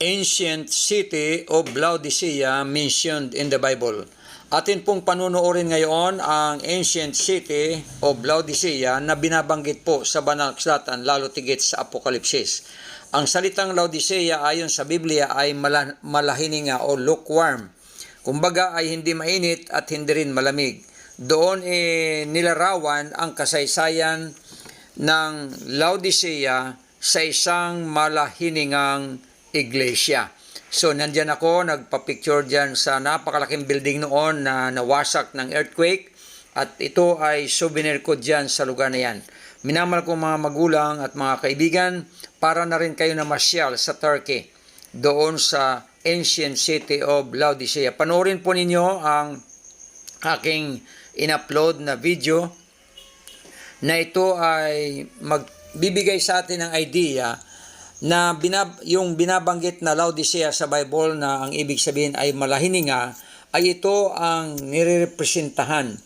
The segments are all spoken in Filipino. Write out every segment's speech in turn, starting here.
ancient city of Laodicea mentioned in the Bible. Atin pong panunuorin ngayon ang ancient city of Laodicea na binabanggit po sa banal na kasulatan, lalo tigit sa Apokalipsis. Ang salitang Laodicea ayon sa Biblia ay malahininga o lukewarm. Kumbaga ay hindi mainit at hindi rin malamig. Doon nilarawan ang kasaysayan ng Laodicea sa isang malahiningang iglesia. So, nandyan ako, nagpa-picture dyan sa napakalaking building noon na nawasak ng earthquake at ito ay souvenir ko dyan sa lugar na yan. Minamahal ko mga magulang at mga kaibigan, para na rin kayo na masyal sa Turkey, doon sa ancient city of Laodicea. Panoorin po ninyo ang aking in-upload na video na ito ay magbibigay sa atin ng idea na yung binabanggit na Laodicea sa Bible na ang ibig sabihin ay malahininga, ay ito ang nirerepresentahan.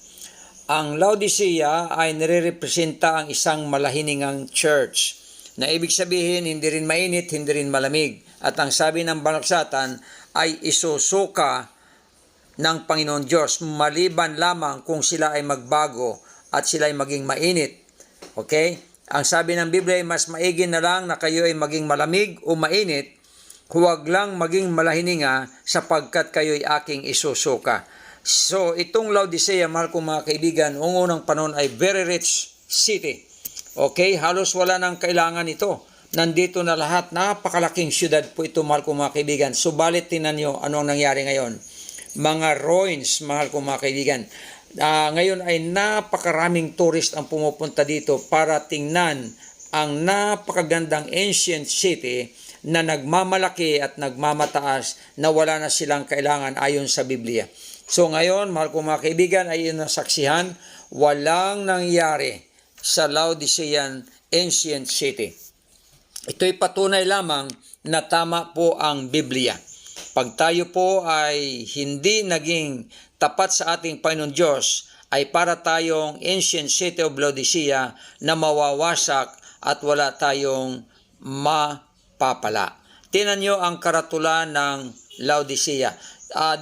Ang Laodicea ay nirerepresenta ang isang malahiningang church na ibig sabihin hindi rin mainit, hindi rin malamig. At ang sabi ng banal na kasulatan ay isusuka ng Panginoon Diyos maliban lamang kung sila ay magbago at sila ay maging mainit. Okay? Ang sabi ng Biblia ay mas maigi na lang na kayo ay maging malamig o mainit, huwag lang maging malahininga sapagkat kayo ay aking isusuka. So, itong Laodicea, mahal kong mga kaibigan, noong unang panahon ay very rich city. Okay? Halos wala nang kailangan ito. Nandito na lahat. Napakalaking syudad po ito, mahal kong mga kaibigan. Subalit, tinan nyo anong nangyari ngayon. Mga ruins, mahal kong mga kaibigan. Ngayon ay napakaraming tourist ang pumupunta dito para tingnan ang napakagandang ancient city na nagmamalaki at nagmamataas na wala na silang kailangan ayon sa Biblia. So ngayon, mahal kong mga kaibigan, ay nasaksihan, walang nangyari sa Laodicean ancient city. Ito'y patunay lamang na tama po ang Biblia. Pag tayo po ay hindi naging tapat sa ating Panginoon Diyos, ay para tayong ancient city of Laodicea na mawawasak at wala tayong mapapala. Tingnan nyo ang karatula ng Laodicea.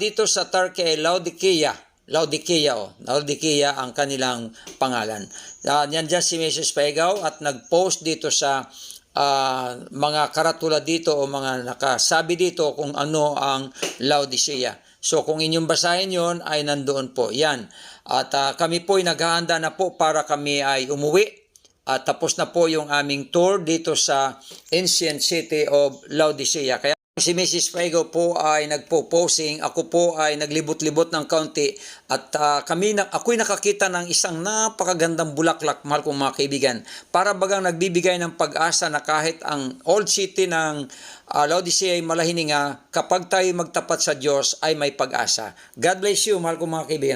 Dito sa Turkey, Laodicea ang kanilang pangalan. Yan dyan si Mrs. Pegaw at nag-post dito sa mga karatula dito o mga nakasabi dito kung ano ang Laodicea. So kung inyong basahin yon ay nandoon po. Yan. At kami po ay naghahanda na po para kami ay umuwi. At tapos na po yung aming tour dito sa ancient city of Laodicea. Kaya si Mrs. Paigo po ay nagpo-posing, ako po ay naglibot-libot ng kaunti at ako'y nakakita ng isang napakagandang bulaklak, mahal kong mga kaibigan. Para bagang nagbibigay ng pag-asa na kahit ang old city ng Laodicea ay malahininga, kapag tayo magtapat sa Diyos ay may pag-asa. God bless you, mahal kong mga kaibigan.